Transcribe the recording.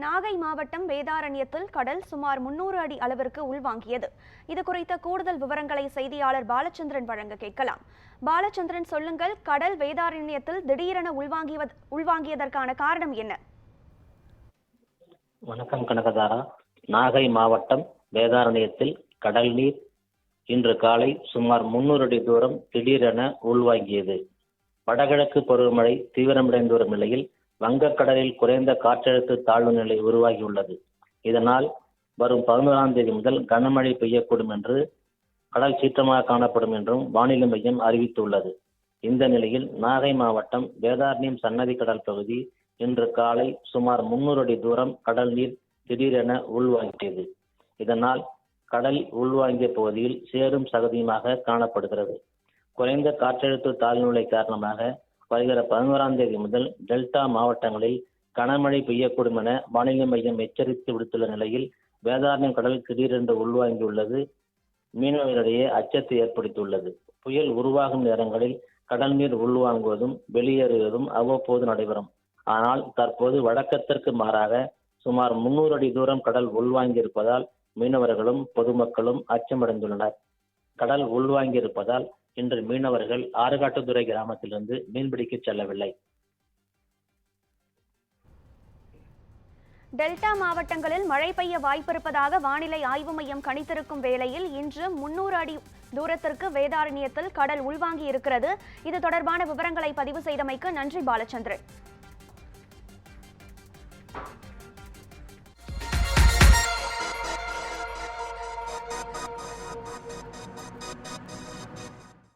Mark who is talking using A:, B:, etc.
A: நாகை மாவட்டம் வேதாரண்யத்தில் கடல் சுமார் 300 அடி அளவிற்கு உள்வாங்கியது. இது குறித்த கூடுதல் விவரங்களை செய்தியாளர் பாலச்சந்திரன் வழங்க கேட்கலாம். பாலச்சந்திரன், சொல்லுங்கள், கடல் வேதாரண்யத்தில் திடீரென உள்வாங்கியதற்கான காரணம் என்ன?
B: வணக்கம் கனகதாரா. நாகை மாவட்டம் வேதாரண்யத்தில் கடல் நீர் இன்று காலை சுமார் 300 அடி தூரம் திடீரென உள்வாங்கியது. வடகிழக்கு பருவமழை தீவிரமடைந்து வரும் நிலையில் வங்கக்கடலில் குறைந்த காற்றழுத்த தாழ்வு நிலை உருவாகியுள்ளது. இதனால் வரும் 11ஆம் தேதி முதல் கனமழை பெய்யக்கூடும் என்று கடல் சீற்றமாக காணப்படும் என்றும் வானிலை மையம் அறிவித்துள்ளது. இந்த நிலையில் நாகை மாவட்டம் வேதாரண்யம் சன்னதி கடல் பகுதி இன்று காலை சுமார் 300 அடி தூரம் கடல் நீர் திடீரென உள்வாங்கியது. இதனால் கடல் உள்வாங்கிய பகுதியில் சேரும் சகதியுமாக காணப்படுகிறது. குறைந்த காற்றழுத்த தாழ்நிலை காரணமாக வருகிற 11ஆம் தேதி முதல் டெல்டா மாவட்டங்களில் கனமழை பெய்யக்கூடும் என வானிலை மையம் எச்சரித்து விடுத்துள்ள நிலையில் வேதாரண்யம் கடல் திடீரென்று உள்வாங்கியுள்ளது மீனவர்களிடையே அச்சத்தை ஏற்படுத்தியுள்ளது. புயல் உருவாகும் நேரங்களில் கடல் நீர் உள்வாங்குவதும் வெளியேறுவதும் அவ்வப்போது நடைபெறும். ஆனால் தற்போது வழக்கத்திற்கு மாறாக சுமார் 300 அடி தூரம் கடல் உள்வாங்கியிருப்பதால் மீனவர்களும் பொதுமக்களும் அச்சமடைந்துள்ளனர். கடல் உள்வாங்கியிருப்பதால் இன்று மீனவர்கள் ஆறுகாட்டுத்துறை கிராமத்திலிருந்து மீன்பிடிக்க செல்லவில்லை.
A: டெல்டா மாவட்டங்களில் மழை பெய்ய வாய்ப்பிருப்பதாக வானிலை ஆய்வு மையம் கணித்திருக்கும் வேளையில் இன்று 300 அடி தூரத்திற்கு வேதாரண்யத்தில் கடல் உள்வாங்கி இருக்கிறது. இது தொடர்பான விவரங்களை பதிவு செய்தமைக்கு நன்றி பாலச்சந்திரன்.